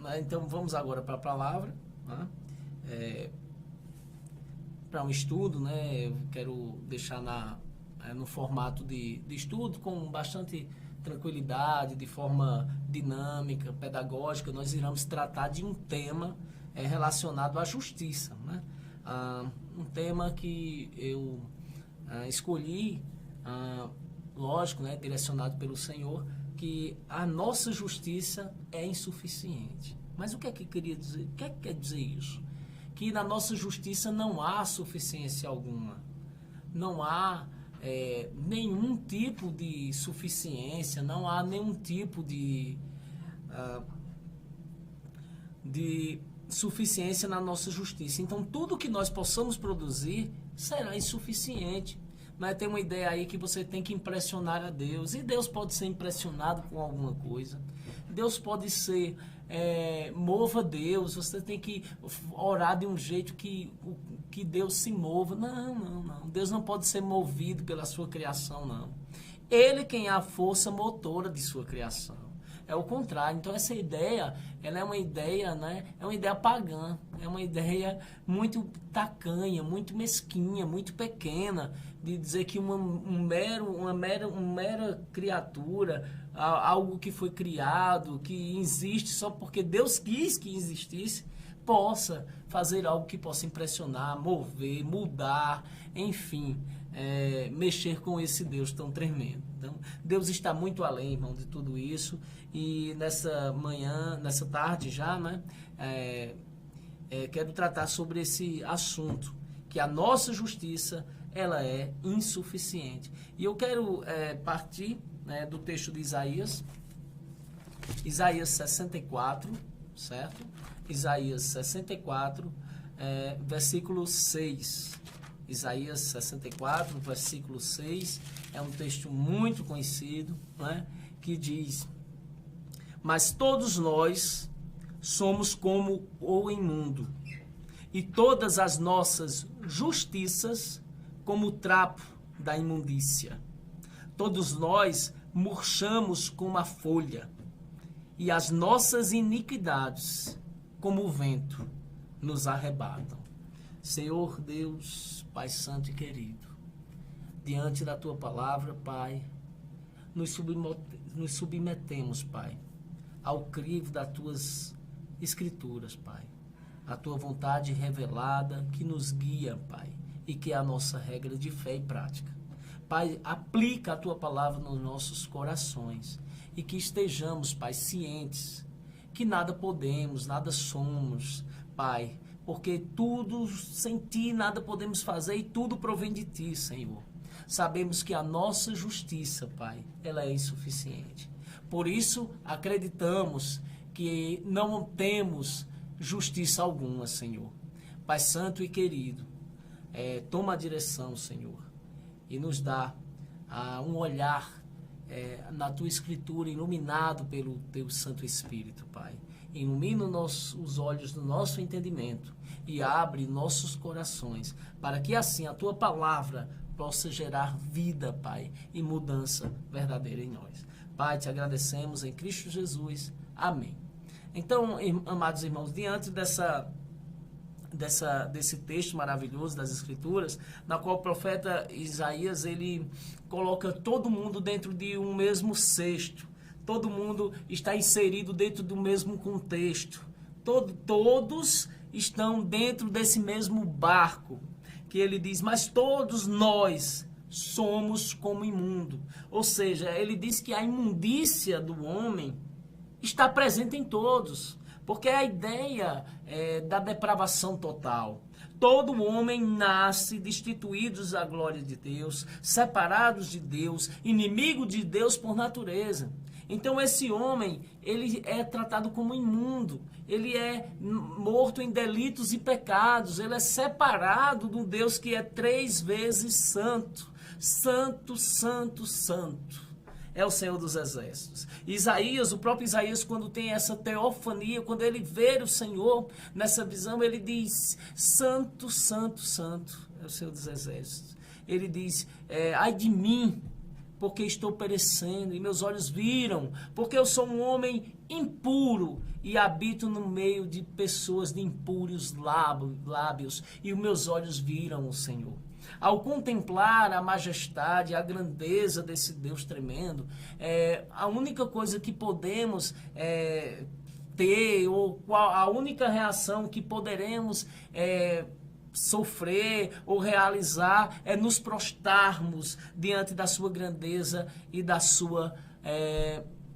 né? Então vamos agora para a palavra, né? Para um estudo, né? Eu quero deixar no formato de estudo com bastante tranquilidade, de forma dinâmica, pedagógica. Nós iremos tratar de um tema relacionado à justiça, né? Um tema que eu escolhi, lógico, né, direcionado pelo Senhor, que a nossa justiça é insuficiente. Mas o que é que queria dizer? O que é que quer dizer isso? Que na nossa justiça não há suficiência alguma. Não há nenhum tipo de suficiência, não há nenhum tipo de suficiência na nossa justiça. Então, tudo que nós possamos produzir será insuficiente. Mas tem uma ideia aí que você tem que impressionar a Deus. E Deus pode ser impressionado com alguma coisa. Deus pode ser... mova Deus. Você tem que orar de um jeito que Deus se mova. Não. Deus não pode ser movido pela sua criação, não. Ele quem é a força motora de sua criação. É o contrário. Então essa ideia, ela é uma ideia, né? É uma ideia pagã, é uma ideia muito tacanha, muito mesquinha, muito pequena, de dizer que uma mera criatura, algo que foi criado, que existe só porque Deus quis que existisse, possa fazer algo que possa impressionar, mover, mudar, enfim, mexer com esse Deus tão tremendo. Então, Deus está muito além, irmão, de tudo isso. E nessa manhã, nessa tarde já, né, quero tratar sobre esse assunto, que a nossa justiça, ela é insuficiente. E eu quero partir, né, do texto de Isaías 64, certo? Isaías 64, versículo 6. Isaías 64, versículo 6, é um texto muito conhecido, né, que diz: mas todos nós somos como o imundo, e todas as nossas justiças como o trapo da imundícia. Todos nós murchamos como a folha, e as nossas iniquidades, como o vento, nos arrebatam. Senhor Deus, Pai Santo e querido, diante da Tua palavra, Pai, nos submetemos, Pai, ao crivo das Tuas Escrituras, Pai. A Tua vontade revelada que nos guia, Pai, e que é a nossa regra de fé e prática. Pai, aplica a Tua palavra nos nossos corações e que estejamos, Pai, cientes que nada podemos, nada somos, Pai, porque tudo sem Ti nada podemos fazer e tudo provém de Ti, Senhor. Sabemos que a nossa justiça, Pai, ela é insuficiente. Por isso, acreditamos que não temos justiça alguma, Senhor. Pai Santo e querido, toma a direção, Senhor, e nos dá um olhar na Tua Escritura, iluminado pelo Teu Santo Espírito, Pai. Ilumina os olhos do nosso entendimento e abre nossos corações, para que assim a Tua palavra possa gerar vida, Pai, e mudança verdadeira em nós. Pai, Te agradecemos em Cristo Jesus. Amém. Então, amados irmãos, diante desse texto maravilhoso das Escrituras, na qual o profeta Isaías, ele coloca todo mundo dentro de um mesmo cesto. Todo mundo está inserido dentro do mesmo contexto. Todos estão dentro desse mesmo barco. Que ele diz, mas todos nós somos como imundo. Ou seja, ele diz que a imundícia do homem está presente em todos. Porque é a ideia da depravação total. Todo homem nasce destituídos da glória de Deus, separados de Deus, inimigo de Deus por natureza. Então esse homem, ele é tratado como imundo, ele é morto em delitos e pecados, ele é separado do Deus que é 3 vezes santo, santo, santo, santo. É o Senhor dos Exércitos. Isaías, o próprio Isaías, quando tem essa teofania, quando ele vê o Senhor nessa visão, ele diz, santo, santo, santo, é o Senhor dos Exércitos. Ele diz, ai de mim, porque estou perecendo, e meus olhos viram, porque eu sou um homem impuro e habito no meio de pessoas de impuros lábios, e os meus olhos viram o Senhor. Ao contemplar a majestade, a grandeza desse Deus tremendo, a única coisa que podemos ter, ou a única reação que poderemos sofrer ou realizar é nos prostrarmos diante da sua grandeza e da sua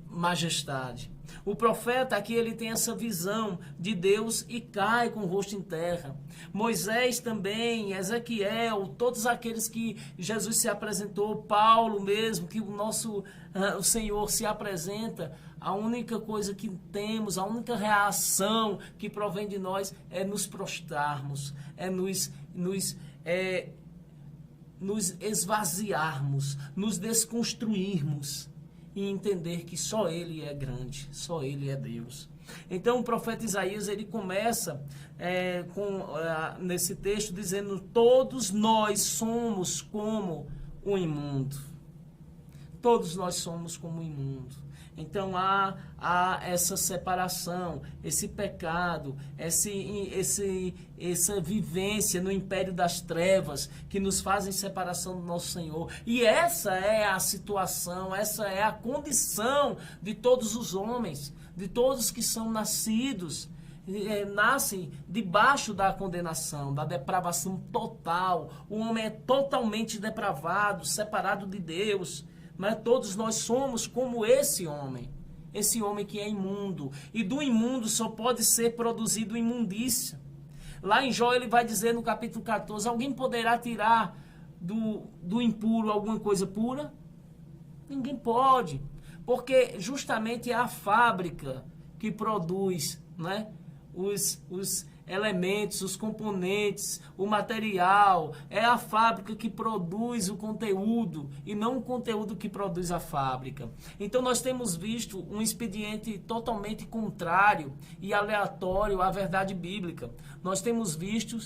majestade. O profeta aqui, ele tem essa visão de Deus e cai com o rosto em terra. Moisés também, Ezequiel, todos aqueles que Jesus se apresentou, Paulo mesmo, que o Senhor se apresenta, a única coisa que temos, a única reação que provém de nós é nos prostrarmos, é nos esvaziarmos, nos desconstruirmos e entender que só Ele é grande, só Ele é Deus. Então o profeta Isaías, ele começa nesse texto dizendo: todos nós somos como o imundo. Todos nós somos como o imundo. Então há essa separação, esse pecado, essa vivência no império das trevas que nos fazem separação do nosso Senhor. E essa é a situação, essa é a condição de todos os homens, de todos que são nascidos, nascem debaixo da condenação, da depravação total. O homem é totalmente depravado, separado de Deus. Mas todos nós somos como esse homem que é imundo. E do imundo só pode ser produzido imundícia. Lá em Jó ele vai dizer no capítulo 14, alguém poderá tirar do impuro alguma coisa pura? Ninguém pode. Porque justamente é a fábrica que produz, né, os elementos, os componentes, o material. É a fábrica que produz o conteúdo e não o conteúdo que produz a fábrica. Então nós temos visto um expediente totalmente contrário e aleatório à verdade bíblica. Nós temos visto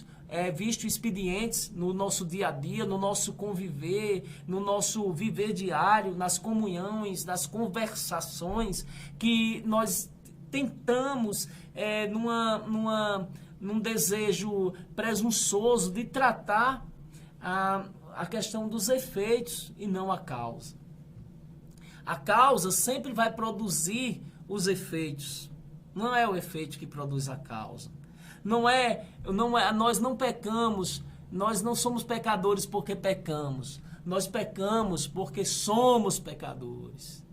expedientes no nosso dia a dia, no nosso conviver, no nosso viver diário, nas comunhões, nas conversações, que nós tentamos num desejo presunçoso de tratar a questão dos efeitos e não a causa. A causa sempre vai produzir os efeitos. Não é o efeito que produz a causa. Nós não pecamos, nós não somos pecadores porque pecamos. Nós pecamos porque somos pecadores.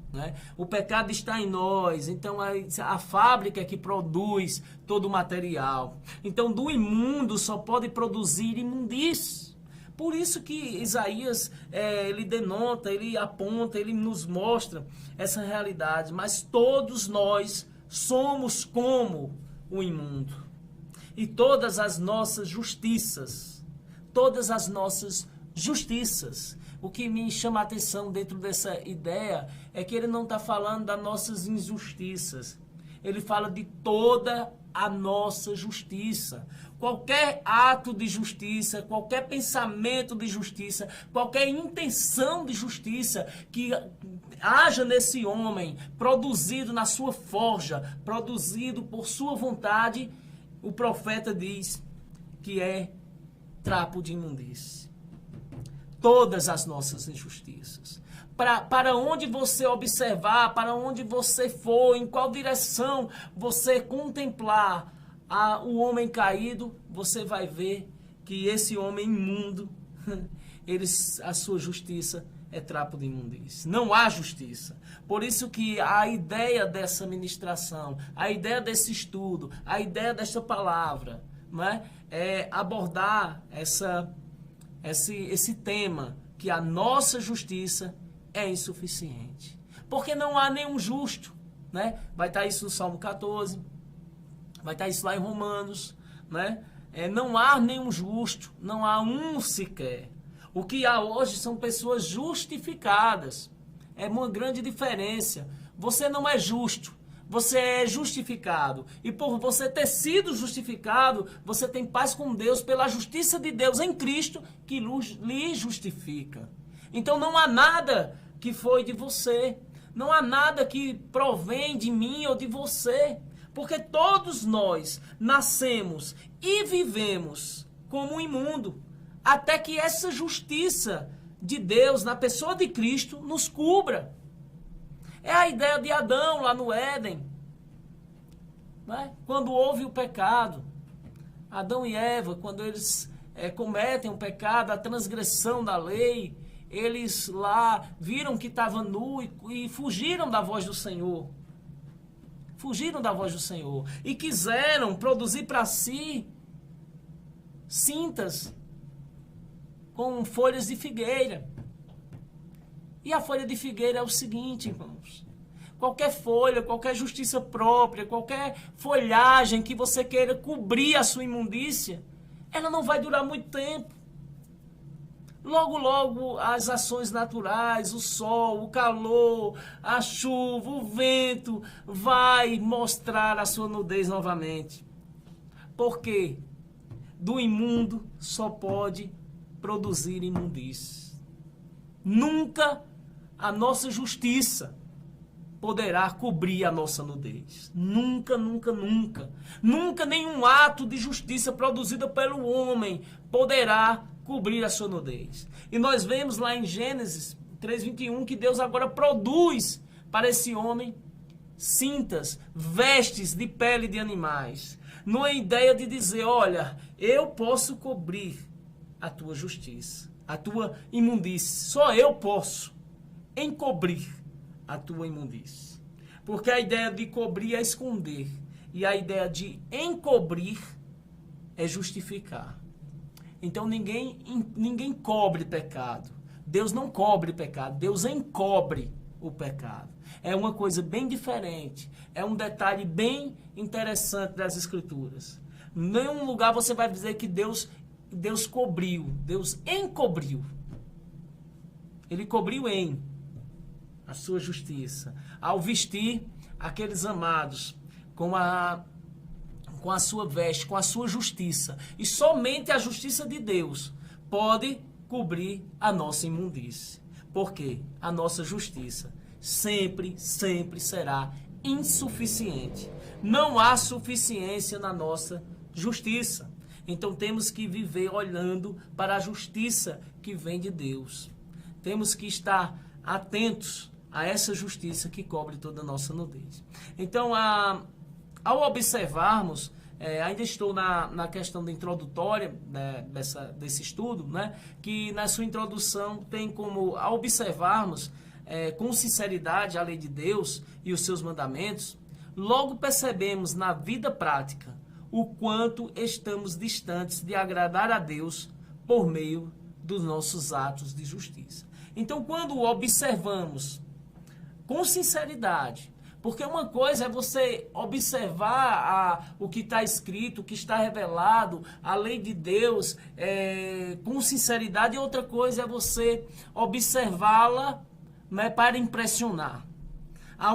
O pecado está em nós, então a fábrica é que produz todo o material. Então do imundo só pode produzir imundície. Por isso que Isaías, ele denota, ele aponta, ele nos mostra essa realidade. Mas todos nós somos como o imundo. E todas as nossas justiças, o que me chama a atenção dentro dessa ideia é que ele não está falando das nossas injustiças. Ele fala de toda a nossa justiça. Qualquer ato de justiça, qualquer pensamento de justiça, qualquer intenção de justiça que haja nesse homem, produzido na sua forja, produzido por sua vontade, o profeta diz que é trapo de imundície. Todas as nossas injustiças. Para onde você observar, para onde você for, em qual direção você contemplar o homem caído, você vai ver que esse homem imundo, a sua justiça é trapo de imundície. Não há justiça. Por isso que a ideia dessa ministração, a ideia desse estudo, a ideia desta palavra, não é abordar esse tema, que a nossa justiça é insuficiente. Porque não há nenhum justo, né? Vai estar isso no Salmo 14, vai estar isso lá em Romanos, né? Não há nenhum justo, não há um sequer. O que há hoje são pessoas justificadas. É uma grande diferença. Você não é justo, você é justificado. E por você ter sido justificado, você tem paz com Deus pela justiça de Deus em Cristo que lhe justifica. Então não há nada que foi de você. Não há nada que provém de mim ou de você. Porque todos nós nascemos e vivemos como imundo. Até que essa justiça de Deus, na pessoa de Cristo, nos cubra. É a ideia de Adão lá no Éden. Né? Quando houve o pecado, Adão e Eva, quando eles cometem o pecado, a transgressão da lei, eles lá viram que estava nu e fugiram da voz do Senhor. Fugiram da voz do Senhor. E quiseram produzir para si cintas com folhas de figueira. E a folha de figueira é o seguinte, irmãos. Qualquer folha, qualquer justiça própria, qualquer folhagem que você queira cobrir a sua imundícia, ela não vai durar muito tempo. Logo, logo, as ações naturais, o sol, o calor, a chuva, o vento, vai mostrar a sua nudez novamente. Por quê? Do imundo só pode produzir imundície. Nunca a nossa justiça poderá cobrir a nossa nudez. Nunca, nunca, nunca. Nunca nenhum ato de justiça produzido pelo homem poderá cobrir a sua nudez. E nós vemos lá em Gênesis 3:21 que Deus agora produz para esse homem cintas, vestes de pele de animais. Numa ideia de dizer, olha, eu posso cobrir a tua justiça, a tua imundície. Só eu posso encobrir a tua imundície. Porque a ideia de cobrir é esconder. E a ideia de encobrir é justificar. Então ninguém cobre pecado. Deus não cobre pecado. Deus encobre o pecado. É uma coisa bem diferente. É um detalhe bem interessante das Escrituras. Em nenhum lugar você vai dizer que Deus cobriu. Deus encobriu. Ele cobriu em a sua justiça. Ao vestir aqueles amados com a sua veste, com a sua justiça. E somente a justiça de Deus pode cobrir a nossa imundície. Por quê? A nossa justiça sempre, sempre será insuficiente. Não há suficiência na nossa justiça. Então temos que viver olhando para a justiça que vem de Deus. Temos que estar atentos a essa justiça que cobre toda a nossa nudez. Então, ao observarmos, ainda estou na questão da introdutória, né, desse estudo, né, que na sua introdução tem como, ao observarmos com sinceridade a lei de Deus e os seus mandamentos, logo percebemos na vida prática o quanto estamos distantes de agradar a Deus por meio dos nossos atos de justiça. Então, quando observamos com sinceridade, porque uma coisa é você observar o que está escrito, o que está revelado, a lei de Deus com sinceridade, e outra coisa é você observá-la, né, para impressionar. Há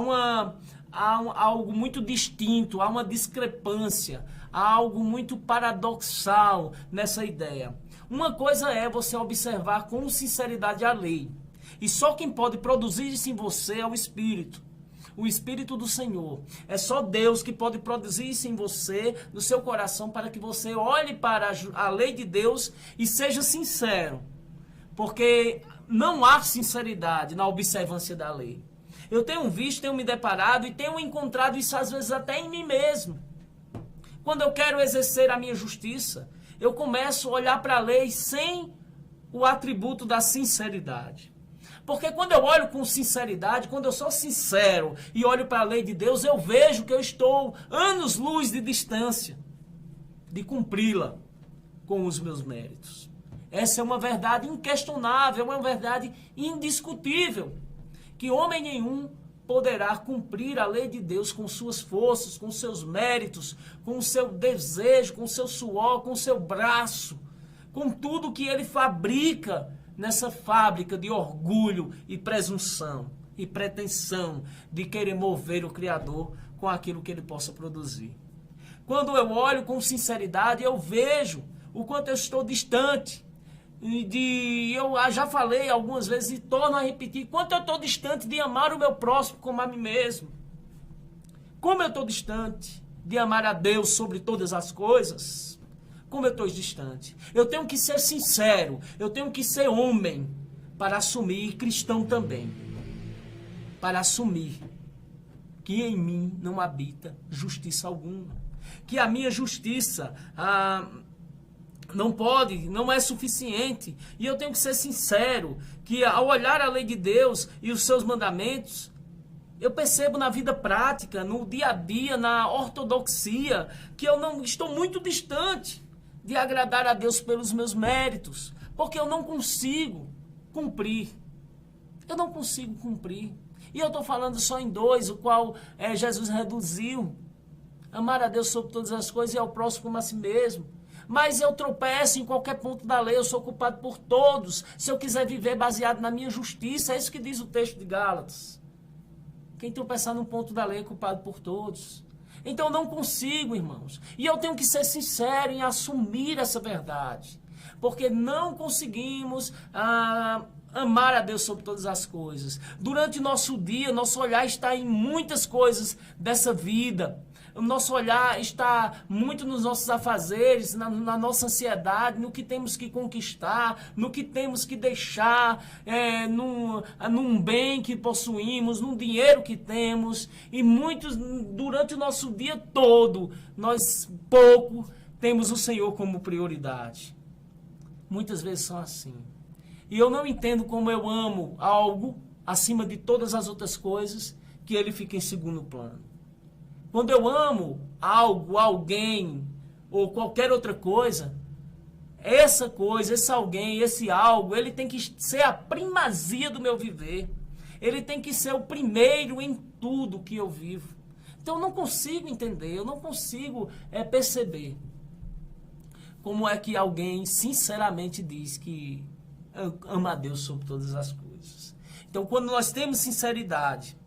algo muito distinto, há uma discrepância, há algo muito paradoxal nessa ideia. Uma coisa é você observar com sinceridade a lei. E só quem pode produzir isso em você é o Espírito. O Espírito do Senhor. É só Deus que pode produzir isso em você, no seu coração, para que você olhe para a lei de Deus e seja sincero. Porque não há sinceridade na observância da lei. Eu tenho visto, tenho me deparado e tenho encontrado isso às vezes até em mim mesmo. Quando eu quero exercer a minha justiça, eu começo a olhar para a lei sem o atributo da sinceridade. Porque quando eu olho com sinceridade, quando eu sou sincero e olho para a lei de Deus, eu vejo que eu estou anos-luz de distância de cumpri-la com os meus méritos. Essa é uma verdade inquestionável, é uma verdade indiscutível, que homem nenhum poderá cumprir a lei de Deus com suas forças, com seus méritos, com o seu desejo, com o seu suor, com o seu braço, com tudo que ele fabrica nessa fábrica de orgulho e presunção e pretensão de querer mover o Criador com aquilo que ele possa produzir. Quando eu olho com sinceridade, eu vejo o quanto eu estou distante Eu já falei algumas vezes e torno a repetir, quanto eu estou distante de amar o meu próximo como a mim mesmo. Como eu estou distante de amar a Deus sobre todas as coisas. Como eu estou distante. Eu tenho que ser sincero, eu tenho que ser homem para assumir, e cristão também, para assumir que em mim não habita justiça alguma. Que a minha justiça não é suficiente. E eu tenho que ser sincero, que ao olhar a lei de Deus e os seus mandamentos, eu percebo na vida prática, no dia a dia, na ortodoxia, que eu não estou muito distante de agradar a Deus pelos meus méritos, porque eu não consigo cumprir. Eu não consigo cumprir. E eu estou falando só em dois, o qual Jesus reduziu. Amar a Deus sobre todas as coisas e ao próximo como a si mesmo. Mas eu tropeço em qualquer ponto da lei, eu sou culpado por todos. Se eu quiser viver baseado na minha justiça, é isso que diz o texto de Gálatas. Quem tropeçar num ponto da lei é culpado por todos. Então eu não consigo, irmãos. E eu tenho que ser sincero em assumir essa verdade. Porque não conseguimos amar a Deus sobre todas as coisas. Durante o nosso dia, nosso olhar está em muitas coisas dessa vida. O nosso olhar está muito nos nossos afazeres, na nossa ansiedade, no que temos que conquistar, no que temos que deixar, num bem que possuímos, num dinheiro que temos. E muitos, durante o nosso dia todo, nós pouco temos o Senhor como prioridade. Muitas vezes são assim. E eu não entendo como eu amo algo acima de todas as outras coisas, que ele fica em segundo plano. Quando eu amo algo, alguém ou qualquer outra coisa, essa coisa, esse alguém, esse algo, ele tem que ser a primazia do meu viver. Ele tem que ser o primeiro em tudo que eu vivo. Então eu não consigo entender, eu não consigo perceber como é que alguém sinceramente diz que ama a Deus sobre todas as coisas. Então quando nós temos sinceridade,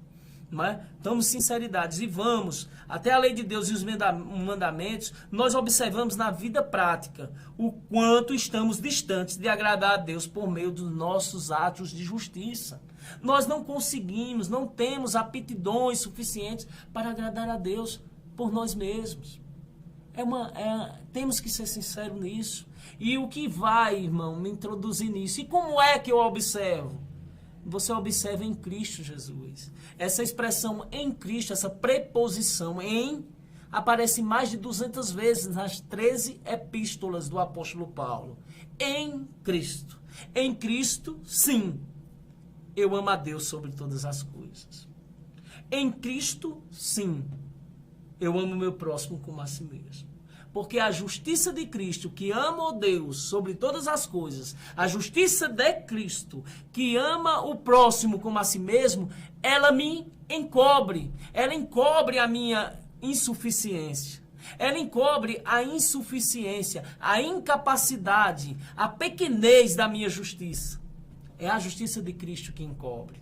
damos sinceridades e vamos até a lei de Deus e os mandamentos, nós observamos na vida prática o quanto estamos distantes de agradar a Deus por meio dos nossos atos de justiça. Nós não conseguimos, não temos aptidões suficientes para agradar a Deus por nós mesmos. Temos que ser sinceros nisso. E o que vai, irmão, me introduzir nisso? E como é que eu observo? Você observa em Cristo Jesus. Essa expressão em Cristo, essa preposição em, aparece mais de 200 vezes nas 13 epístolas do apóstolo Paulo. Em Cristo. Em Cristo, sim, eu amo a Deus sobre todas as coisas. Em Cristo, sim, eu amo o meu próximo como a si mesmo. Porque a justiça de Cristo, que ama o Deus sobre todas as coisas, a justiça de Cristo, que ama o próximo como a si mesmo, ela me encobre. Ela encobre a minha insuficiência. Ela encobre a insuficiência, a incapacidade, a pequenez da minha justiça. É a justiça de Cristo que encobre.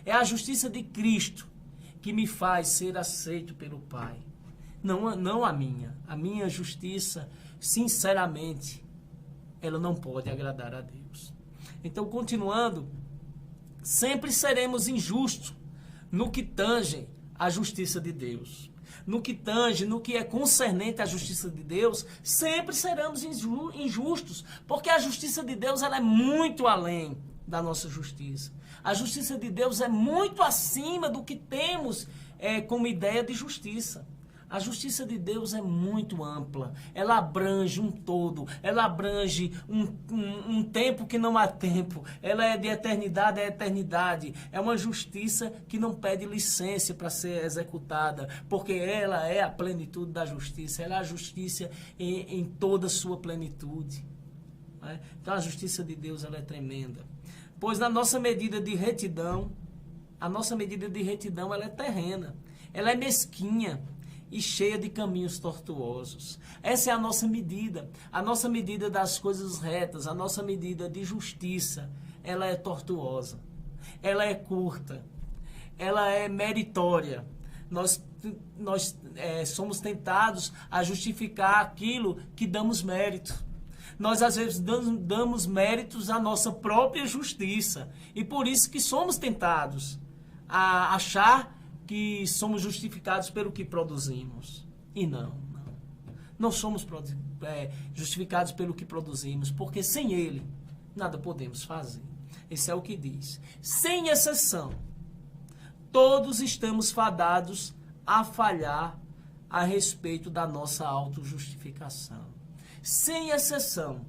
É a justiça de Cristo que me faz ser aceito pelo Pai. Não a minha. A minha justiça, sinceramente, ela não pode agradar a Deus. Então, continuando, sempre seremos injustos no que tange a justiça de Deus. No que tange, no que é concernente à justiça de Deus, sempre seremos injustos, porque a justiça de Deus ela é muito além da nossa justiça. A justiça de Deus é muito acima do que temos como ideia de justiça. A justiça de Deus é muito ampla, ela abrange um todo, ela abrange um tempo que não há tempo, ela é de eternidade a eternidade, é uma justiça que não pede licença para ser executada, porque ela é a plenitude da justiça, ela é a justiça em toda a sua plenitude. Né? Então a justiça de Deus ela é tremenda, pois na nossa medida de retidão, a nossa medida de retidão ela é terrena, ela é mesquinha, e cheia de caminhos tortuosos. Essa é a nossa medida das coisas retas, a nossa medida de justiça, ela é tortuosa, ela é curta, ela é meritória. Nós somos tentados a justificar aquilo que damos mérito. Nós às vezes damos méritos à nossa própria justiça. E por isso que somos tentados a achar que somos justificados pelo que produzimos. E não. Não somos justificados pelo que produzimos, porque sem Ele nada podemos fazer. Esse é o que diz. Sem exceção, todos estamos fadados a falhar a respeito da nossa autojustificação. Sem exceção,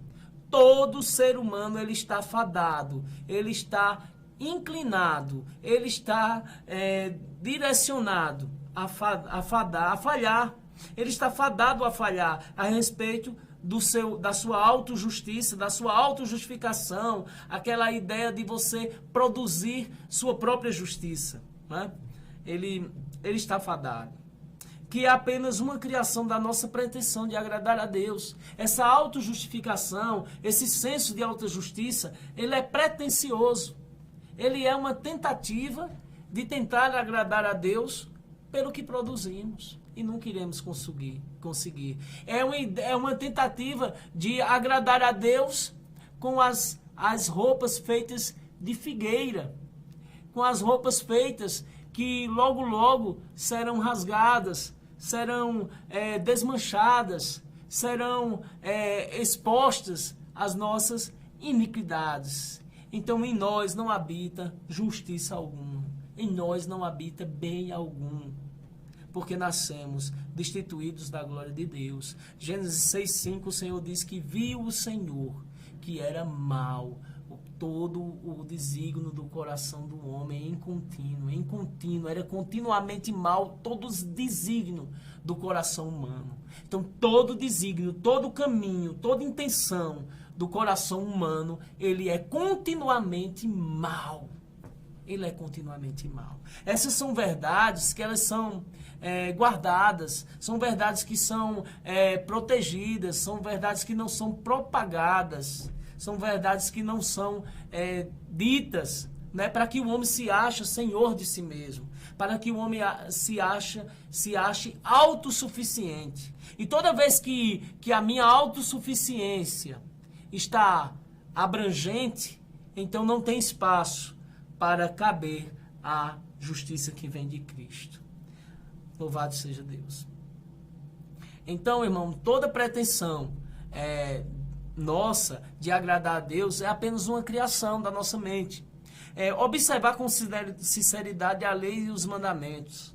todo ser humano ele está fadado, ele está inclinado, ele está direcionado a falhar. Ele está fadado a falhar a respeito da sua autojustiça, da sua autojustificação, aquela ideia de você produzir sua própria justiça, né? Ele está fadado. Que é apenas uma criação da nossa pretensão de agradar a Deus. Essa autojustificação, esse senso de autojustiça, ele é pretensioso. Ele é uma tentativa de tentar agradar a Deus pelo que produzimos. E nunca iremos conseguir. É uma tentativa de agradar a Deus com as roupas feitas de figueira. Com as roupas feitas que logo serão rasgadas, serão desmanchadas, serão expostas às nossas iniquidades. Então em nós não habita justiça alguma, em nós não habita bem algum, porque nascemos destituídos da glória de Deus. Gênesis 6,5, o Senhor diz que viu o Senhor que era mau, todo o desígnio do coração do homem em contínuo, era continuamente mal todo o desígnio do coração humano. Então todo desígnio, todo caminho, toda intenção do coração humano, ele é continuamente mal. Ele é continuamente mal. Essas são verdades que elas são guardadas, são verdades que são protegidas, são verdades que não são propagadas, são verdades que não são ditas, né, para que o homem se ache senhor de si mesmo, para que o homem se ache autossuficiente. E toda vez que a minha autossuficiência está abrangente, então não tem espaço para caber a justiça que vem de Cristo. Louvado seja Deus. Então, irmão, toda pretensão nossa de agradar a Deus é apenas uma criação da nossa mente. Observar com sinceridade a lei e os mandamentos.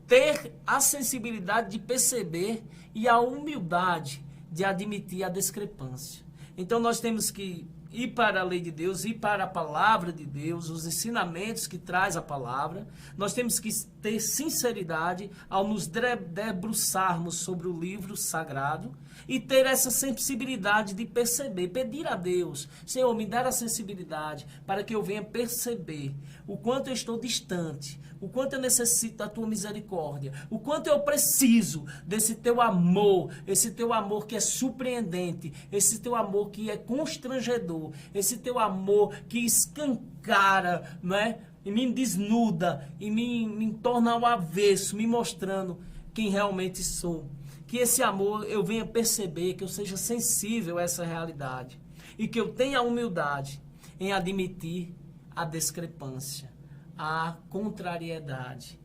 Ter a sensibilidade de perceber e a humildade de admitir a discrepância. Então nós temos que ir para a lei de Deus, ir para a palavra de Deus, os ensinamentos que traz a palavra. Nós temos que ter sinceridade ao nos debruçarmos sobre o livro sagrado e ter essa sensibilidade de perceber, pedir a Deus, Senhor, me dá a sensibilidade para que eu venha perceber o quanto eu estou distante, o quanto eu necessito da tua misericórdia, o quanto eu preciso desse teu amor, esse teu amor que é surpreendente, esse teu amor que é constrangedor, esse teu amor que escancara, não é? E me desnuda, e me torna ao avesso, me mostrando quem realmente sou. Que esse amor eu venha perceber, que eu seja sensível a essa realidade, e que eu tenha a humildade em admitir a discrepância, a contrariedade,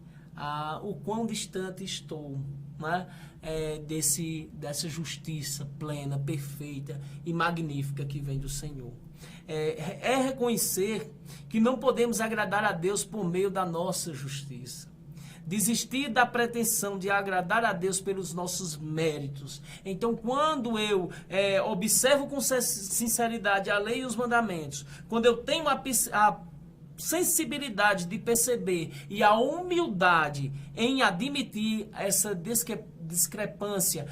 o quão distante estou, né, dessa justiça plena, perfeita e magnífica que vem do Senhor. É reconhecer que não podemos agradar a Deus por meio da nossa justiça. Desistir da pretensão de agradar a Deus pelos nossos méritos. Então, quando eu observo com sinceridade a lei e os mandamentos, quando eu tenho a sensibilidade de perceber e a humildade em admitir essa discrepância,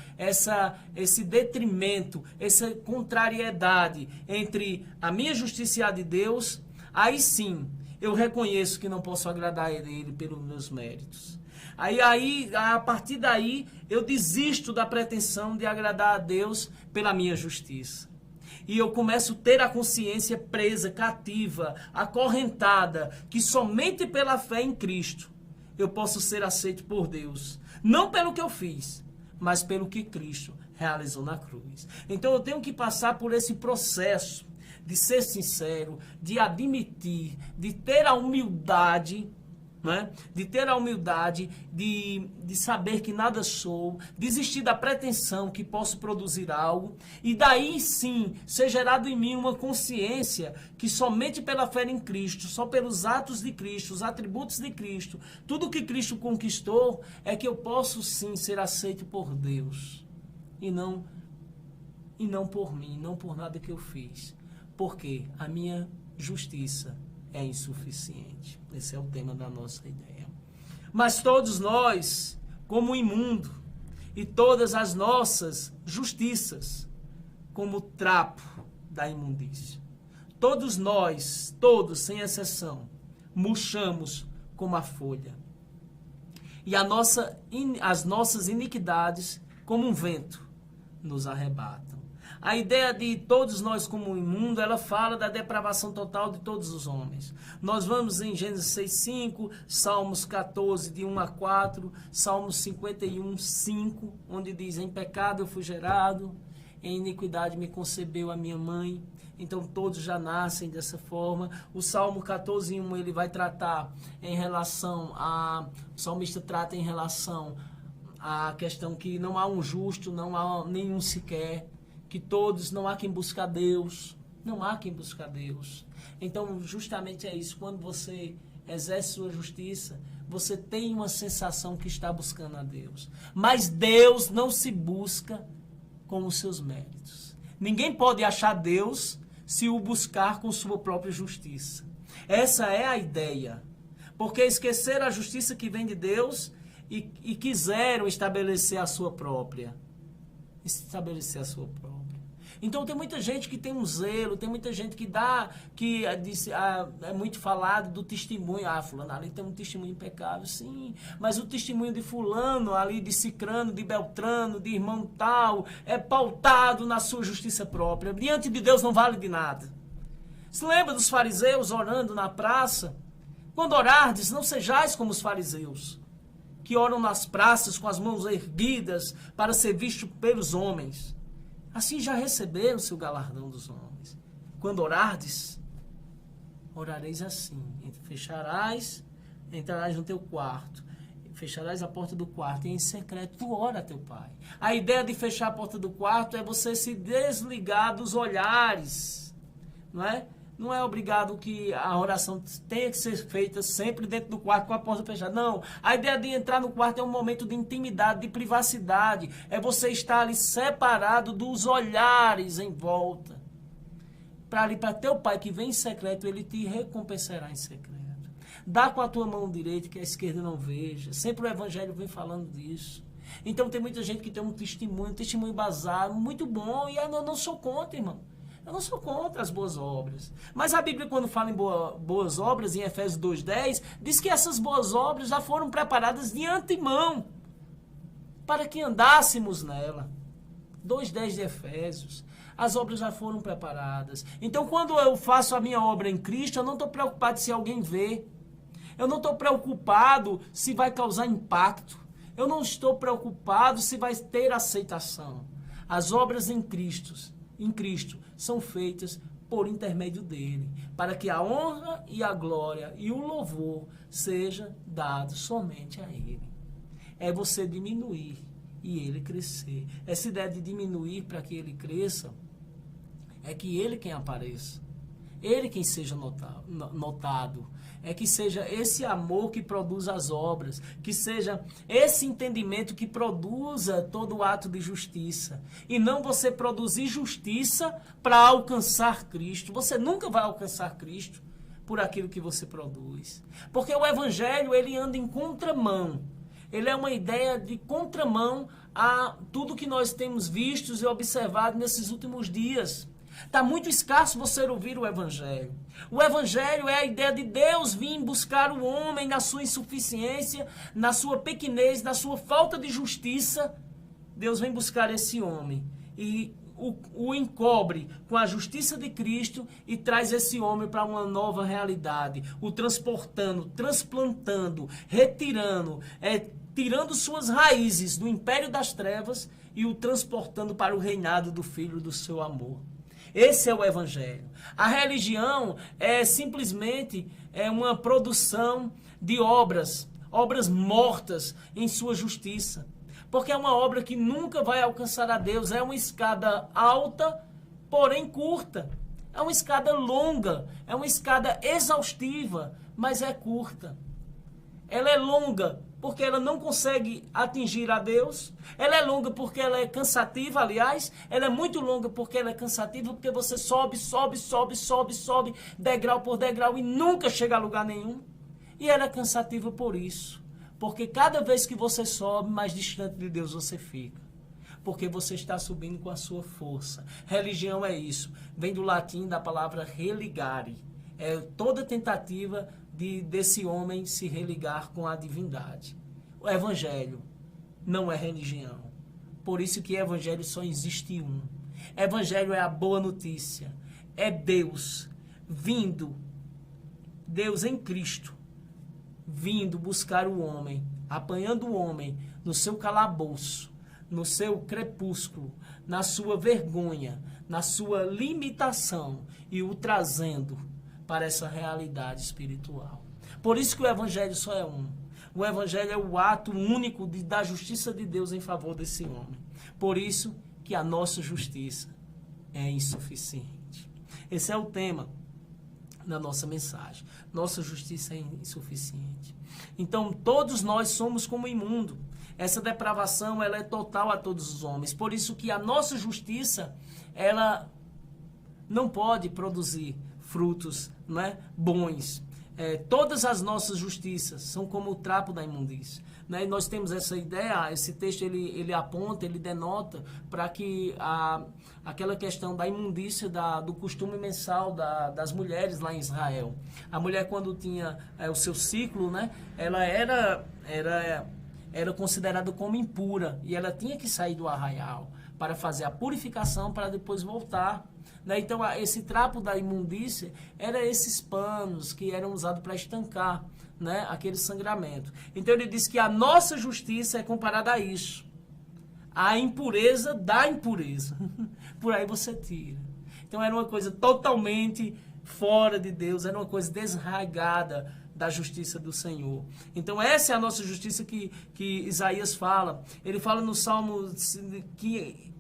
esse detrimento, essa contrariedade entre a minha justiça e a de Deus, aí sim eu reconheço que não posso agradar a Ele pelos meus méritos. A partir daí, eu desisto da pretensão de agradar a Deus pela minha justiça. E eu começo a ter a consciência presa, cativa, acorrentada, que somente pela fé em Cristo eu posso ser aceito por Deus. Não pelo que eu fiz, mas pelo que Cristo realizou na cruz. Então eu tenho que passar por esse processo de ser sincero, de admitir, de ter a humildade, né? De ter a humildade de saber que nada sou, desistir da pretensão que posso produzir algo, e daí sim ser gerado em mim uma consciência que somente pela fé em Cristo, só pelos atos de Cristo, os atributos de Cristo, tudo que Cristo conquistou, é que eu posso sim ser aceito por Deus, e não por mim, não por nada que eu fiz, porque a minha justiça é insuficiente. Esse é o tema da nossa ideia. Mas todos nós, como imundo, e todas as nossas justiças, como trapo da imundícia. Todos nós, todos, sem exceção, murchamos como a folha. E as nossas iniquidades, como um vento, nos arrebatam. A ideia de todos nós como imundo, ela fala da depravação total de todos os homens. Nós vamos em Gênesis 6:5, Salmos 14, de 1 a 4, Salmos 51, 5, onde diz: em pecado eu fui gerado, em iniquidade me concebeu a minha mãe. Então todos já nascem dessa forma. O Salmo 14:1, ele vai tratar em relação a... O salmista trata em relação à questão que não há um justo, não há nenhum sequer, que todos, não há quem buscar Deus, não há quem buscar Deus. Então, justamente é isso, quando você exerce sua justiça, você tem uma sensação que está buscando a Deus. Mas Deus não se busca com os seus méritos. Ninguém pode achar Deus se o buscar com sua própria justiça. Essa é a ideia. Porque esqueceram a justiça que vem de Deus e quiseram estabelecer a sua própria. Então tem muita gente que tem um zelo, tem muita gente que é muito falado do testemunho. Fulano ali tem um testemunho impecável, sim, mas o testemunho de fulano ali, de cicrano, de beltrano, de irmão tal, é pautado na sua justiça própria. Diante de Deus não vale de nada. Se lembra dos fariseus orando na praça? Quando orardes, não sejais como os fariseus, que oram nas praças com as mãos erguidas para ser visto pelos homens. Assim já receberam o seu galardão dos homens. Quando orardes, orareis assim: entrarás no teu quarto, fecharás a porta do quarto, e em secreto tu ora a teu pai. A ideia de fechar a porta do quarto é você se desligar dos olhares, não é? Não é obrigado que a oração tenha que ser feita sempre dentro do quarto com a porta fechada. Não. A ideia de entrar no quarto é um momento de intimidade, de privacidade. É você estar ali separado dos olhares em volta. Para teu pai que vem em secreto, ele te recompensará em secreto. Dá com a tua mão direita que a esquerda não veja. Sempre o evangelho vem falando disso. Então tem muita gente que tem um testemunho embasado, muito bom, e eu não sou contra, irmão. Eu não sou contra as boas obras. Mas a Bíblia, quando fala em boas obras, em Efésios 2:10, diz que essas boas obras já foram preparadas de antemão para que andássemos nela. 2:10 de Efésios. As obras já foram preparadas. Então, quando eu faço a minha obra em Cristo, eu não estou preocupado se alguém vê. Eu não estou preocupado se vai causar impacto. Eu não estou preocupado se vai ter aceitação. As obras em Cristo são feitas por intermédio dele, para que a honra e a glória e o louvor seja dado somente a ele. É você diminuir e ele crescer. Essa ideia de diminuir para que ele cresça é que ele quem apareça, ele quem seja notado. É que seja esse amor que produz as obras, que seja esse entendimento que produza todo o ato de justiça. E não você produzir justiça para alcançar Cristo. Você nunca vai alcançar Cristo por aquilo que você produz. Porque o evangelho, ele anda em contramão. Ele é uma ideia de contramão a tudo que nós temos visto e observado nesses últimos dias. Está muito escasso você ouvir o evangelho. O evangelho é a ideia de Deus vir buscar o homem na sua insuficiência, na sua pequenez, na sua falta de justiça. Deus vem buscar esse homem e o encobre com a justiça de Cristo e traz esse homem para uma nova realidade, o transportando, transplantando, retirando, tirando suas raízes do império das trevas e o transportando para o reinado do Filho do seu amor. Esse é o Evangelho. A religião é simplesmente uma produção de obras mortas em sua justiça. Porque é uma obra que nunca vai alcançar a Deus. É uma escada alta, porém curta. É uma escada longa, é uma escada exaustiva, mas é curta. Ela é longa porque ela não consegue atingir a Deus. Ela é longa porque ela é cansativa, aliás. Ela é muito longa porque ela é cansativa, porque você sobe, degrau por degrau e nunca chega a lugar nenhum. E ela é cansativa por isso. Porque cada vez que você sobe, mais distante de Deus você fica. Porque você está subindo com a sua força. Religião é isso. Vem do latim da palavra religare. É toda tentativa desse homem se religar com a divindade. O Evangelho não é religião. Por isso que Evangelho só existe um. Evangelho é a boa notícia. É Deus vindo, Deus em Cristo, vindo buscar o homem, apanhando o homem no seu calabouço, no seu crepúsculo, na sua vergonha, na sua limitação e o trazendo para essa realidade espiritual. Por isso que o Evangelho só é um. O Evangelho é o ato único da justiça de Deus em favor desse homem. Por isso que a nossa justiça é insuficiente. Esse é o tema da nossa mensagem. Nossa justiça é insuficiente. Então, todos nós somos como imundo. Essa depravação, ela é total a todos os homens. Por isso que a nossa justiça, ela não pode produzir frutos, não é, bons. Todas as nossas justiças são como o trapo da imundícia. Né? E nós temos essa ideia, esse texto ele aponta, ele denota para que aquela questão da imundícia do costume mensal das mulheres lá em Israel. A mulher, quando tinha o seu ciclo, né, ela era considerada como impura e ela tinha que sair do arraial para fazer a purificação para depois voltar. Então, esse trapo da imundícia era esses panos que eram usados para estancar, né, aquele sangramento. Então, ele diz que a nossa justiça é comparada a isso. A impureza da impureza. Por aí você tira. Então, era uma coisa totalmente fora de Deus, era uma coisa desarraigada da justiça do Senhor. Então, essa é a nossa justiça que Isaías fala. Ele fala no Salmo que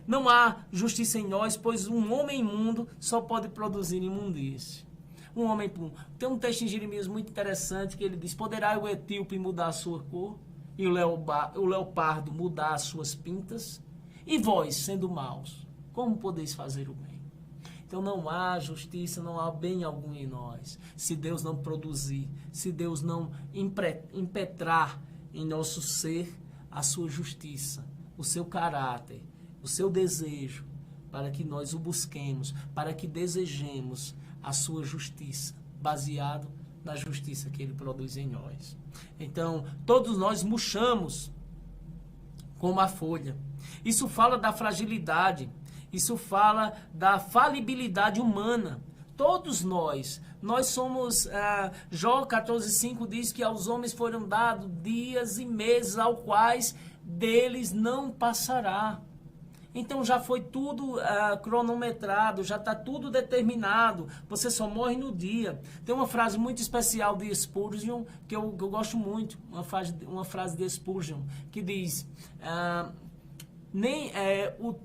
não há justiça em nós, pois um homem imundo só pode produzir imundície. Um homem imundo. Tem um texto em Jeremias muito interessante que ele diz: poderá o etíope mudar a sua cor e o leopardo mudar as suas pintas? E vós, sendo maus, como podeis fazer o bem? Então não há justiça, não há bem algum em nós, se Deus não produzir, se Deus não impetrar em nosso ser a sua justiça, o seu caráter, o seu desejo, para que nós o busquemos, para que desejemos a sua justiça, baseado na justiça que ele produz em nós. Então, todos nós murchamos como a folha. Isso fala da fragilidade, isso fala da falibilidade humana. Todos nós somos, Jó 14,5 diz que aos homens foram dados dias e meses, ao quais deles não passará. Então já foi tudo cronometrado, já está tudo determinado. Você só morre no dia. Tem uma frase muito especial de Spurgeon, que eu gosto muito, uma frase de Spurgeon, que diz: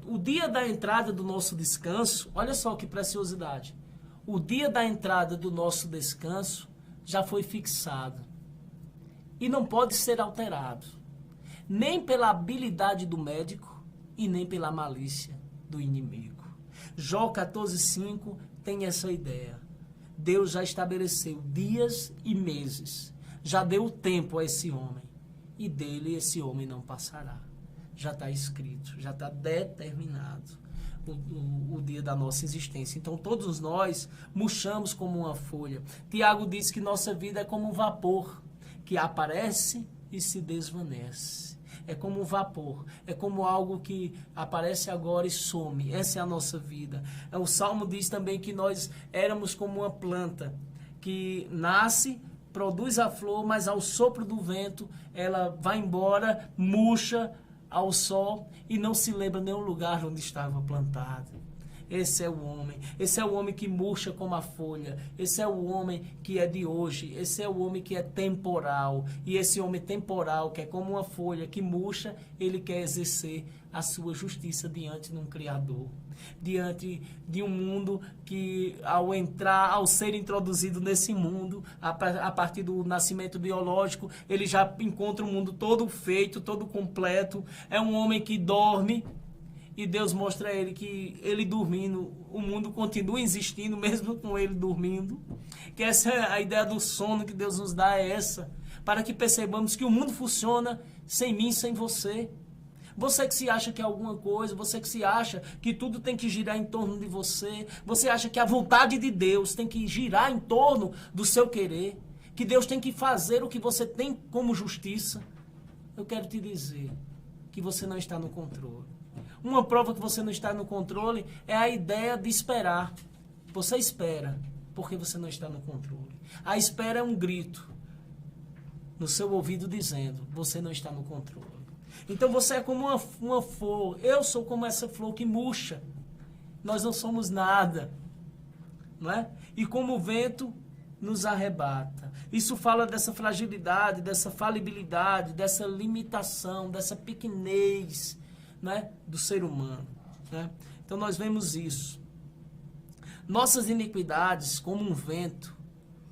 o dia da entrada do nosso descanso, olha só que preciosidade, o dia da entrada do nosso descanso já foi fixado e não pode ser alterado, nem pela habilidade do médico e nem pela malícia do inimigo. Jó 14,5 tem essa ideia. Deus já estabeleceu dias e meses, já deu tempo a esse homem, e dele esse homem não passará. Já está escrito, já está determinado o dia da nossa existência. Então todos nós murchamos como uma folha. Tiago diz que nossa vida é como um vapor que aparece e se desvanece. é como um vapor, é como algo que aparece agora e some. Essa é a nossa vida. O Salmo diz também que nós éramos como uma planta que nasce, produz a flor, mas ao sopro do vento ela vai embora, murcha ao sol e não se lembra nenhum lugar onde estava plantada. Esse é o homem que murcha como a folha, esse é o homem que é de hoje, esse é o homem que é temporal, e esse homem temporal, que é como uma folha que murcha, ele quer exercer a sua justiça diante de um Criador, diante de um mundo que ao ser introduzido nesse mundo, a partir do nascimento biológico, ele já encontra o mundo todo feito, todo completo, é um homem que dorme, e Deus mostra a ele que ele dormindo, o mundo continua existindo, mesmo com ele dormindo. Que essa é a ideia do sono que Deus nos dá, é essa. Para que percebamos que o mundo funciona sem mim, sem você. Você que se acha que é alguma coisa, você que se acha que tudo tem que girar em torno de você. Você acha que a vontade de Deus tem que girar em torno do seu querer. Que Deus tem que fazer o que você tem como justiça. Eu quero te dizer que você não está no controle. Uma prova que você não está no controle é a ideia de esperar. Você espera porque você não está no controle. A espera é um grito no seu ouvido dizendo, você não está no controle. Então você é como uma flor. Eu sou como essa flor que murcha. Nós não somos nada. Não é? E como o vento nos arrebata. Isso fala dessa fragilidade, dessa falibilidade, dessa limitação, dessa pequenez, né, do ser humano, né? Então nós vemos isso. Nossas iniquidades, como um vento,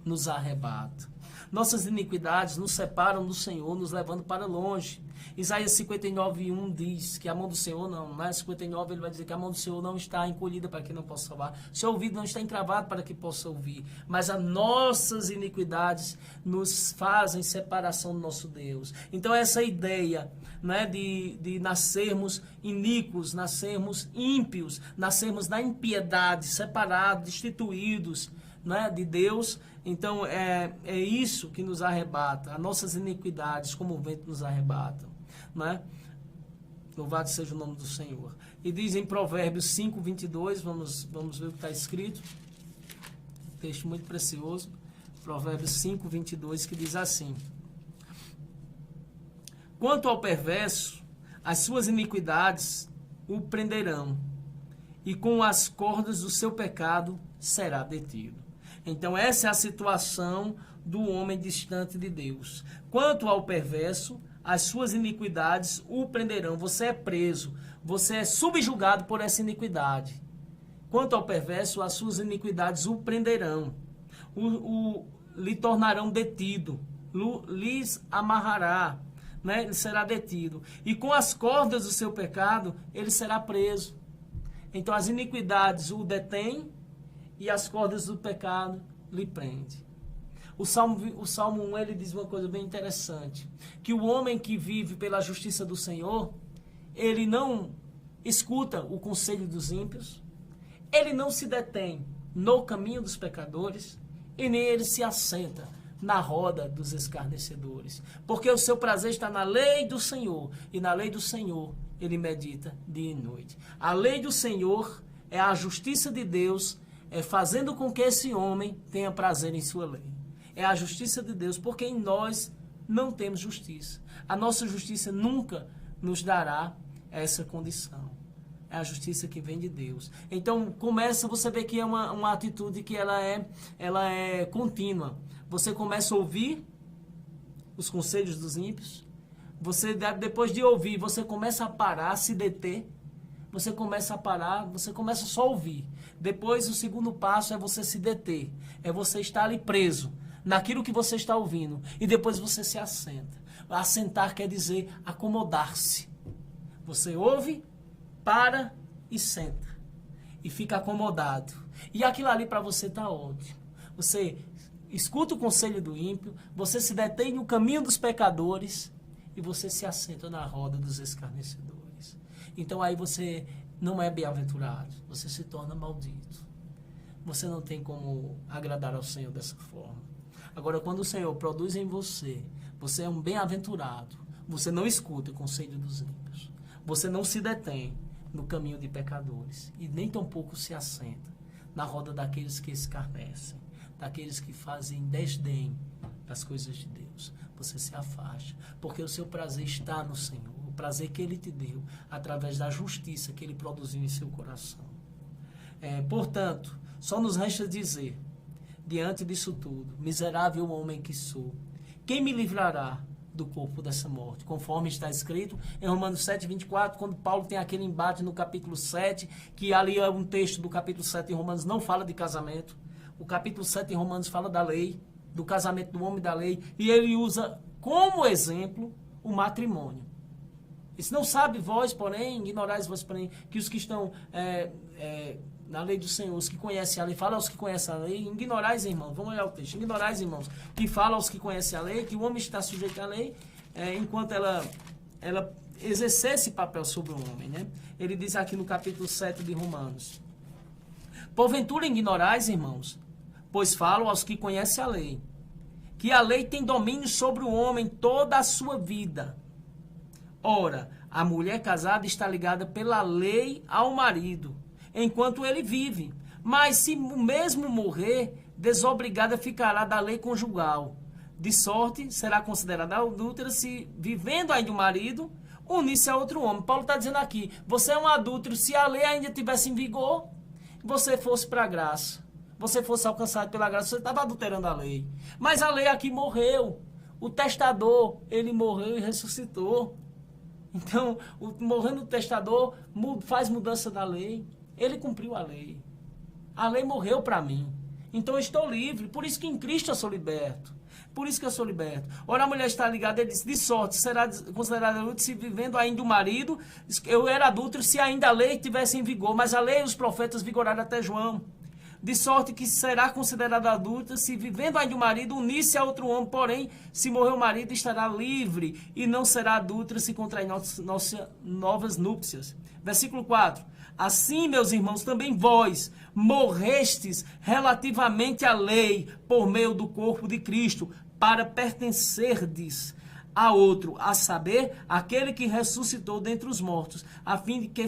nos arrebatam. Nossas iniquidades nos separam do Senhor, nos levando para longe. Isaías 59:1 diz que a mão do Senhor não é 59, ele vai dizer que a mão do Senhor não está encolhida para que não possa salvar. Seu ouvido não está encravado para que possa ouvir. Mas as nossas iniquidades nos fazem separação do nosso Deus. Então essa ideia, né, de nascermos iníquos, nascermos ímpios, nascermos na impiedade, separados, destituídos, né, de Deus. Então é isso que nos arrebata. As nossas iniquidades, como o vento, nos arrebatam, né? Louvado seja o nome do Senhor. E diz em Provérbios 5:22, vamos ver o que está escrito. Um texto muito precioso. Provérbios 5:22, que diz assim: quanto ao perverso, as suas iniquidades o prenderão, e com as cordas do seu pecado será detido. Então essa é a situação do homem distante de Deus. Quanto ao perverso, as suas iniquidades o prenderão. Você é preso, você é subjugado por essa iniquidade. Quanto ao perverso, as suas iniquidades o prenderão, lhe tornarão detido, lhes amarrará, né? Ele será detido. E com as cordas do seu pecado, ele será preso. Então as iniquidades o detêm e as cordas do pecado lhe prendem. O Salmo 1, ele diz uma coisa bem interessante, que o homem que vive pela justiça do Senhor, ele não escuta o conselho dos ímpios, ele não se detém no caminho dos pecadores, e nem ele se assenta na roda dos escarnecedores, porque o seu prazer está na lei do Senhor, e na lei do Senhor ele medita dia e noite. A lei do Senhor é a justiça de Deus, é fazendo com que esse homem tenha prazer em sua lei. É a justiça de Deus, porque em nós não temos justiça. A nossa justiça nunca nos dará essa condição. É a justiça que vem de Deus. Então, você vê que é uma atitude que ela é contínua. Você começa a ouvir os conselhos dos ímpios. Você, depois de ouvir, você começa a parar, a se deter. Você começa a parar, você começa só a ouvir. Depois, o segundo passo é você se deter. É você estar ali preso naquilo que você está ouvindo. E depois você se assenta. Assentar quer dizer acomodar-se. Você ouve, para e senta. E fica acomodado. E aquilo ali para você está ótimo. Você escuta o conselho do ímpio, você se detém no caminho dos pecadores e você se assenta na roda dos escarnecedores. Então aí você não é bem-aventurado, você se torna maldito. Você não tem como agradar ao Senhor dessa forma. Agora, quando o Senhor produz em você, você é um bem-aventurado, Você não escuta o conselho dos ímpios. Você não se detém no caminho de pecadores. E nem tampouco se assenta na roda daqueles que escarnecem, daqueles que fazem desdém das coisas de Deus. Você se afasta, porque o seu prazer está no Senhor. O prazer que Ele te deu, através da justiça que Ele produziu em seu coração. Portanto, só nos resta dizer, diante disso tudo, miserável homem que sou, quem me livrará do corpo dessa morte? Conforme está escrito em Romanos 7, 24, quando Paulo tem aquele embate no capítulo 7, que ali é um texto do capítulo 7 em Romanos, não fala de casamento. O capítulo 7 em Romanos fala da lei, do casamento do homem e da lei, e ele usa como exemplo o matrimônio. E se não sabe vós, porém, ignorais vós, porém, que os que estão na lei do Senhor, os que conhecem a lei, fala aos que conhecem a lei, ignorais, irmãos, vamos olhar o texto, ignorais, irmãos, que fala aos que conhecem a lei, que o homem está sujeito à lei, enquanto ela exercer esse papel sobre o homem, né? Ele diz aqui no capítulo 7 de Romanos, porventura ignorais, irmãos, pois falo aos que conhecem a lei, que a lei tem domínio sobre o homem toda a sua vida. Ora, a mulher casada está ligada pela lei ao marido, enquanto ele vive. Mas se o mesmo morrer, desobrigada ficará da lei conjugal. De sorte, será considerada adúltera se, vivendo ainda o marido, unir-se a outro homem. Paulo está dizendo aqui, você é um adúltero, se a lei ainda estivesse em vigor, você fosse para a graça, você fosse alcançado pela graça, você estava adulterando a lei. Mas a lei aqui morreu. O testador, ele morreu e ressuscitou. Então, morrendo o testador, faz mudança da lei. Ele cumpriu a lei. A lei morreu para mim. Então eu estou livre. Por isso que em Cristo eu sou liberto. Por isso que eu sou liberto. Ora, a mulher está ligada, ele diz, de sorte, será considerada adúltera se vivendo ainda o marido. Eu era adúltero se ainda a lei estivesse em vigor, mas a lei e os profetas vigoraram até João. De sorte que será considerada adúltera se vivendo ainda o marido unir-se a outro homem, porém, se morrer o marido, estará livre e não será adúltera se contrair novas núpcias. Versículo 4. Assim, meus irmãos, também vós morrestes relativamente à lei por meio do corpo de Cristo, para pertencerdes a outro, a saber, aquele que ressuscitou dentre os mortos, a fim de que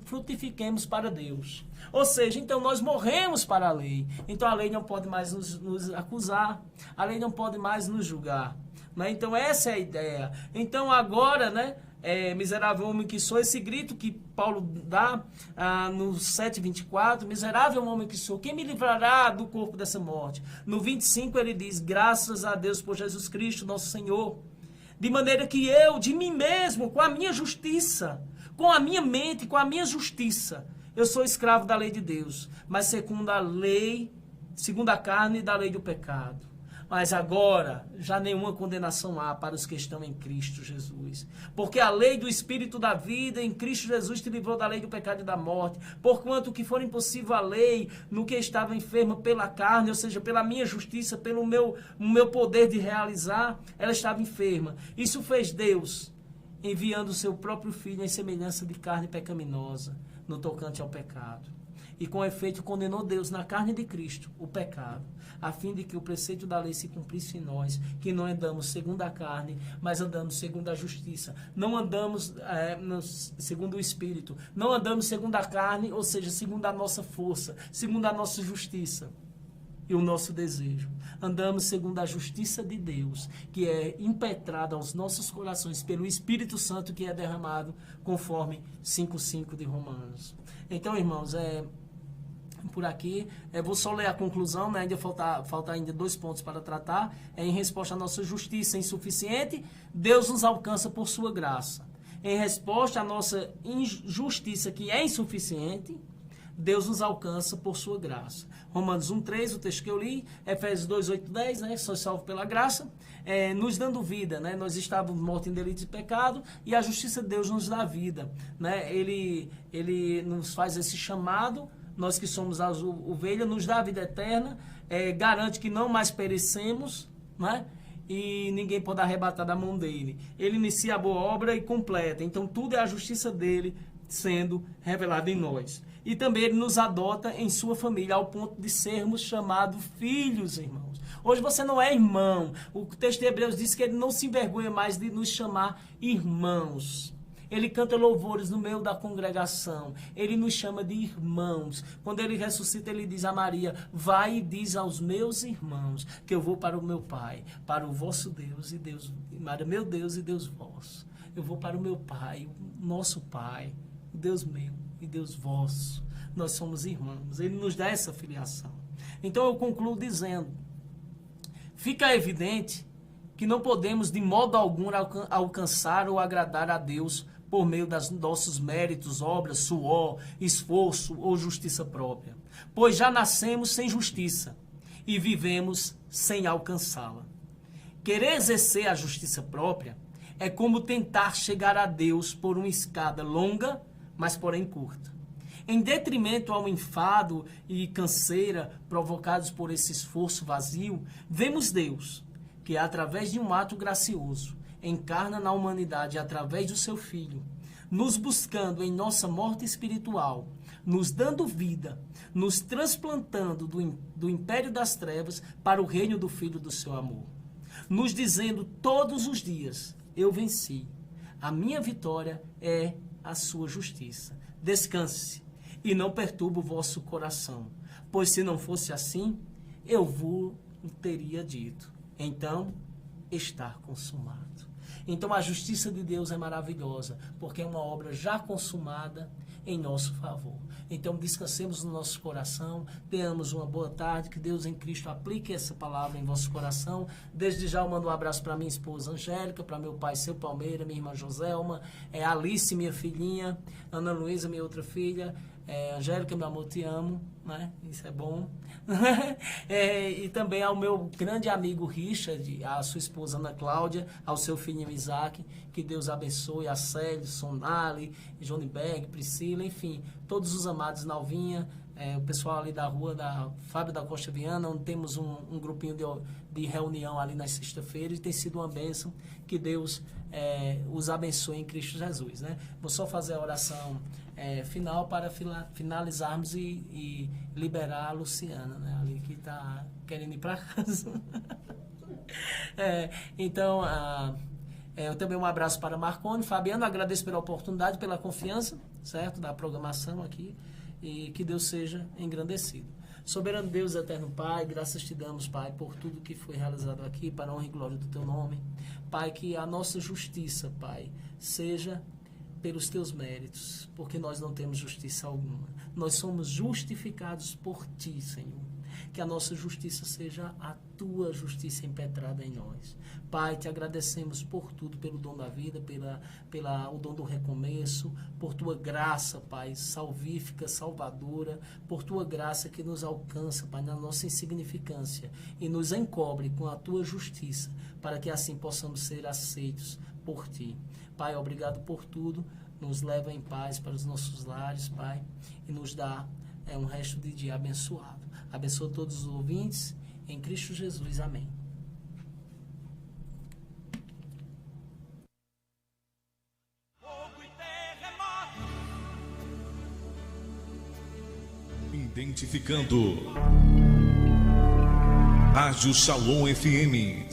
frutifiquemos para Deus. Ou seja, então nós morremos para a lei. Então a lei não pode mais nos acusar, a lei não pode mais nos julgar. Né? Então essa é a ideia. Então agora, né? Miserável homem que sou, esse grito que Paulo dá no 7:24, miserável homem que sou, quem me livrará do corpo dessa morte? No 25 ele diz, graças a Deus por Jesus Cristo, nosso Senhor, de maneira que eu, de mim mesmo, com a minha justiça, com a minha mente, com a minha justiça, eu sou escravo da lei de Deus, mas segundo a lei, segundo a carne da lei do pecado. Mas agora, já nenhuma condenação há para os que estão em Cristo Jesus. Porque a lei do Espírito da vida em Cristo Jesus te livrou da lei do pecado e da morte. Porquanto que for impossível a lei no que estava enferma pela carne, ou seja, pela minha justiça, pelo meu poder de realizar, ela estava enferma. Isso fez Deus, enviando o seu próprio Filho em semelhança de carne pecaminosa, no tocante ao pecado. E com efeito condenou Deus na carne de Cristo o pecado, a fim de que o preceito da lei se cumprisse em nós, que não andamos segundo a carne, mas andamos segundo a justiça. Não andamos segundo o Espírito, não andamos segundo a carne, ou seja, segundo a nossa força, segundo a nossa justiça e o nosso desejo. Andamos segundo a justiça de Deus, que é impetrada aos nossos corações pelo Espírito Santo que é derramado, conforme 5:5 de Romanos. Então, irmãos, por aqui, vou só ler a conclusão, né? Ainda falta ainda 2 pontos para tratar. Em resposta à nossa justiça insuficiente, Deus nos alcança por sua graça. Em resposta à nossa injustiça, que é insuficiente, Deus nos alcança por sua graça. Romanos 1:3, o texto que eu li, Efésios 2:8-10, né? Sois salvos pela graça, nos dando vida, né? Nós estávamos mortos em delitos e pecado, e a justiça de Deus nos dá vida, né? Ele nos faz esse chamado, nós que somos as ovelhas, nos dá a vida eterna, garante que não mais perecemos, né? E ninguém pode arrebatar da mão dele. Ele inicia a boa obra e completa. Então tudo é a justiça dele sendo revelado em nós. E também ele nos adota em sua família, ao ponto de sermos chamados filhos, irmãos. Hoje você não é irmão. O texto de Hebreus diz que ele não se envergonha mais de nos chamar irmãos. Ele canta louvores no meio da congregação. Ele nos chama de irmãos. Quando ele ressuscita, ele diz a Maria: vai e diz aos meus irmãos que eu vou para o meu Pai, para o vosso Deus e Deus, Maria, meu Deus e Deus vosso. Eu vou para o meu Pai, o nosso Pai, o Deus meu e Deus vosso. Nós somos irmãos. Ele nos dá essa filiação. Então eu concluo dizendo: fica evidente que não podemos de modo algum alcançar ou agradar a Deus por meio dos nossos méritos, obras, suor, esforço ou justiça própria, pois já nascemos sem justiça e vivemos sem alcançá-la. Querer exercer a justiça própria é como tentar chegar a Deus por uma escada longa, mas porém curta. Em detrimento ao enfado e canseira provocados por esse esforço vazio, vemos Deus, que através de um ato gracioso, encarna na humanidade através do seu Filho, nos buscando em nossa morte espiritual, nos dando vida, nos transplantando do império das trevas para o reino do Filho do seu amor, nos dizendo todos os dias: eu venci, a minha vitória é a sua justiça. Descanse e não perturbe o vosso coração, pois se não fosse assim, eu vos teria dito: então está consumado. Então a justiça de Deus é maravilhosa, porque é uma obra já consumada em nosso favor. Então descansemos no nosso coração, tenhamos uma boa tarde, que Deus em Cristo aplique essa palavra em vosso coração. Desde já eu mando um abraço para minha esposa Angélica, para meu pai Seu Palmeira, minha irmã Joselma, Alice, minha filhinha, Ana Luísa, minha outra filha, Angélica, meu amor, te amo, né? Isso é bom. E também ao meu grande amigo Richard, à sua esposa Ana Cláudia, ao seu filhinho Isaac, que Deus abençoe, a Célio, Sonali, Johnny Berg, Priscila, enfim, todos os amados, Nalvinha, o pessoal ali da rua da Fábio da Costa Viana, onde temos um grupinho de reunião ali na sexta-feira, e tem sido uma bênção. Que Deus os abençoe em Cristo Jesus, né? Vou só fazer a oração final para finalizarmos e liberar a Luciana, né? Ali que está querendo ir para casa. Então, eu também um abraço para Marconi. Fabiano, agradeço pela oportunidade, pela confiança, certo? Da programação aqui, e que Deus seja engrandecido. Soberano Deus, eterno Pai, graças te damos, Pai, por tudo que foi realizado aqui, para a honra e glória do teu nome. Pai, que a nossa justiça, Pai, seja pelos teus méritos, porque nós não temos justiça alguma. Nós somos justificados por ti, Senhor. Que a nossa justiça seja a tua justiça impetrada em nós. Pai, te agradecemos por tudo, pelo dom da vida, o dom do recomeço, por tua graça, Pai, salvífica, salvadora, por tua graça que nos alcança, Pai, na nossa insignificância e nos encobre com a tua justiça, para que assim possamos ser aceitos por ti. Pai, obrigado por tudo, nos leva em paz para os nossos lares, Pai, e nos dá um resto de dia abençoado. Abençoa todos os ouvintes, em Cristo Jesus. Amém. Identificando Rádio Shalom FM